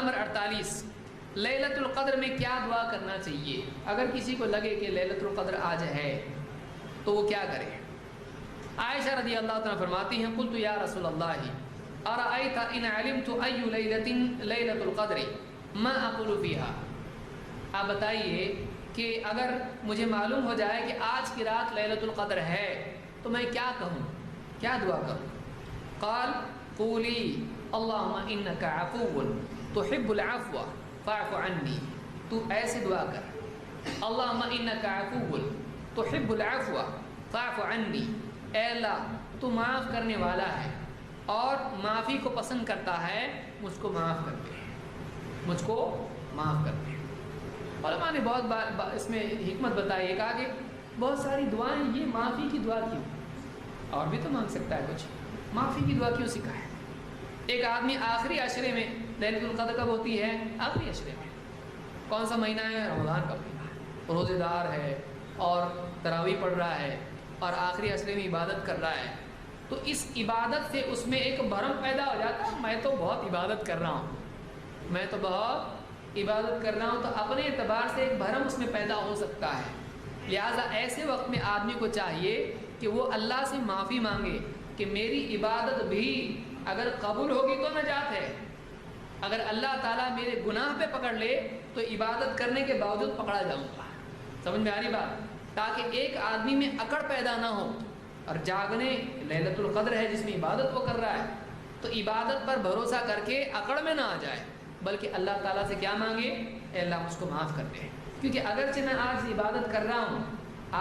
Number 48، لیلۃ القدر میں کیا دعا کرنا چاہیے؟ اگر کسی کو لگے کہ لیلۃ القدر آج ہے تو وہ کیا کرے؟ عائشہ رضی اللہ تعالیٰ فرماتی ہیں قلت یا رسول اللہ ارأیت ان علمت ای لیلۃ القدر ما اقول فیہا، آپ بتائیے کہ اگر مجھے معلوم ہو جائے کہ آج کی رات لیلۃ القدر ہے تو میں کیا کہوں، کیا دعا کروں؟ قال قولی اللہم انک عفو تحب العفو فاعف عنی، تو ایسے دعا کر اللہم انک عفو تحب العفو فاعف عنی، اے اللہ تو معاف کرنے والا ہے اور معافی کو پسند کرتا ہے، مجھ کو معاف کر دے، مجھ کو معاف کر دے۔ علماء نے بہت بار اس میں حکمت بتائی ہے، کہا کہ بہت ساری دعائیں یہ معافی کی دعا کیوں، اور بھی تو مانگ سکتا ہے کچھ، معافی کی دعا کیوں سکھا ہے؟ ایک آدمی آخری عشرے میں، لیلۃ القدر کب ہوتی ہے؟ آخری عشرے میں۔ کون سا مہینہ ہے؟ رمضان کا مہینہ ہے، روزے دار ہے اور تراویح پڑھ رہا ہے اور آخری عشرے میں عبادت کر رہا ہے، تو اس عبادت سے اس میں ایک بھرم پیدا ہو جاتا ہے، میں تو بہت عبادت کر رہا ہوں، میں تو بہت عبادت کر رہا ہوں، تو اپنے اعتبار سے ایک بھرم اس میں پیدا ہو سکتا ہے۔ لہٰذا ایسے وقت میں آدمی کو چاہیے کہ وہ اللہ سے معافی مانگے کہ میری عبادت بھی اگر قبول ہوگی تو نجات ہے، اگر اللہ تعالیٰ میرے گناہ پہ پکڑ لے تو عبادت کرنے کے باوجود پکڑا جاؤں گا۔ سمجھ میں آ رہی بات؟ تاکہ ایک آدمی میں اکڑ پیدا نہ ہو، اور جاگنے لیلۃ القدر ہے جس میں عبادت وہ کر رہا ہے تو عبادت پر بھروسہ کر کے اکڑ میں نہ آ جائے، بلکہ اللہ تعالیٰ سے کیا مانگے؟ اے اللہ مجھ کو معاف کر دے، کیونکہ اگرچہ میں آج عبادت کر رہا ہوں،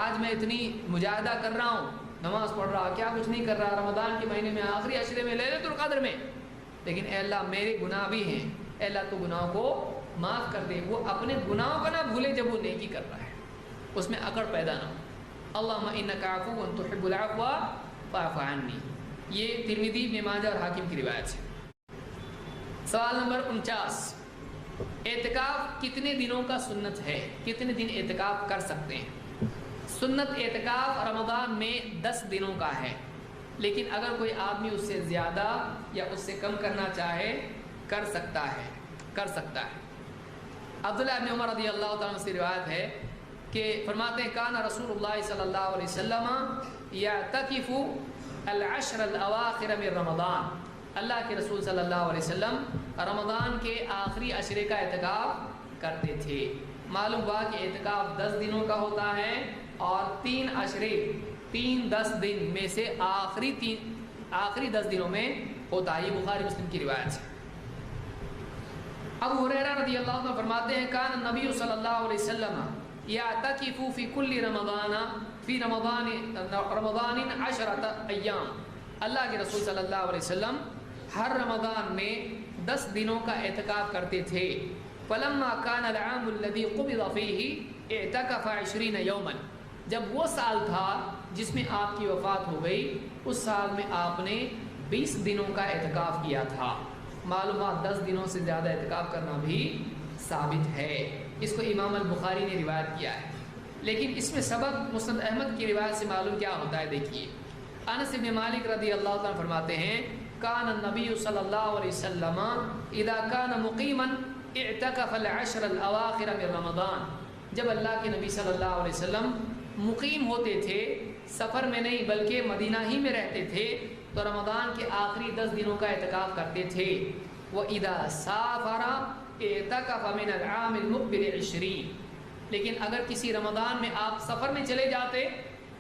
آج میں اتنی مجاہدہ کر رہا ہوں، نماز پڑھ رہا، کیا کچھ نہیں کر رہا، رمضان کے مہینے میں آخری عشرے میں لیلۃ القدر میں، لیکن اے اللہ میرے گناہ بھی ہیں، اے اللہ تو گناہوں کو معاف کر دے۔ وہ اپنے گناہوں کو نہ بھولے جب وہ نیکی کر رہا ہے، اس میں اکڑ پیدا نہ ہو۔ اللہم انک عفو تحب العفو فاعف عنی، یہ ترمذی، ابن ماجہ اور حاکم کی روایت ہے۔ سوال نمبر 49، اعتکاف کتنے دنوں کا سنت ہے؟ کتنے دن اعتکاف کر سکتے ہیں؟ سنت اعتکاف رمضان میں 10 دنوں کا ہے، لیکن اگر کوئی آدمی اس سے زیادہ یا اس سے کم کرنا چاہے کر سکتا ہے، کر سکتا ہے۔ عبداللہ بن عمر رضی اللہ تعالیٰ عنہ سے روایت ہے کہ فرماتے ہیں کان رسول اللہ صلی اللہ علیہ وسلم یعتکف العشر الاواخر من رمضان، اللہ کے رسول صلی اللہ علیہ وسلم رمضان کے آخری عشرے کا اعتکاف کرتے تھے۔ معلوم ہوا کہ اعتکاف 10 دنوں کا ہوتا ہے اور 3 عشرے 10 دن میں سے آخری 10 دنوں میں ہوتا ہے، یہ بخاری مسلم کی روایت ہے۔ ابو ہریرہ رضی اللہ عنہ فرماتے ہیں کان النبی صلی اللہ علیہ وسلم یعتکف فی کل رمضان فی رمضان 10 ایام، اللہ کے رسول صلی اللہ علیہ وسلم ہر رمضان میں 10 دنوں کا اعتکاف کرتے تھے۔ فلما کان العام الذی قبض فیہ اعتکف 20 یوما، جب وہ سال تھا جس میں آپ کی وفات ہو گئی، اس سال میں آپ نے 20 دنوں کا اعتکاف کیا تھا۔ معلومات 10 دنوں سے زیادہ اعتکاف کرنا بھی ثابت ہے، اس کو امام البخاری نے روایت کیا ہے، لیکن اس میں سبب مسند احمد کی روایت سے معلوم کیا ہوتا ہے؟ دیکھیے، انس بن مالک رضی اللہ عنہ فرماتے ہیں کان النبی صلی اللہ علیہ وسلم اذا کان مقیما اعتکف العشر الاواخر من رمضان، جب اللہ کے نبی صلی اللہ علیہ وسلم مقیم ہوتے تھے، سفر میں نہیں بلکہ مدینہ ہی میں رہتے تھے، تو رمضان کے آخری 10 دنوں کا اعتکاف کرتے تھے۔ وَإِذَا سَافَرَ اعتکف من العام المقبل 20، لیکن اگر کسی رمضان میں آپ سفر میں چلے جاتے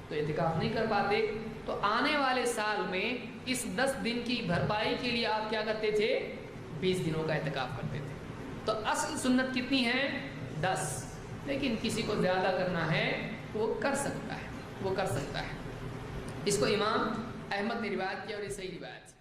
تو اعتکاف نہیں کر پاتے، تو آنے والے سال میں اس 10 دن کی بھرپائی کے لیے آپ کیا کرتے تھے؟ 20 دنوں کا اعتکاف کرتے تھے۔ تو اصل سنت کتنی ہے؟ 10، لیکن کسی کو زیادہ کرنا ہے وہ کر سکتا ہے، وہ کر سکتا ہے۔ اس کو امام احمد نے روایت کیا اور یہ صحیح روایت ہے۔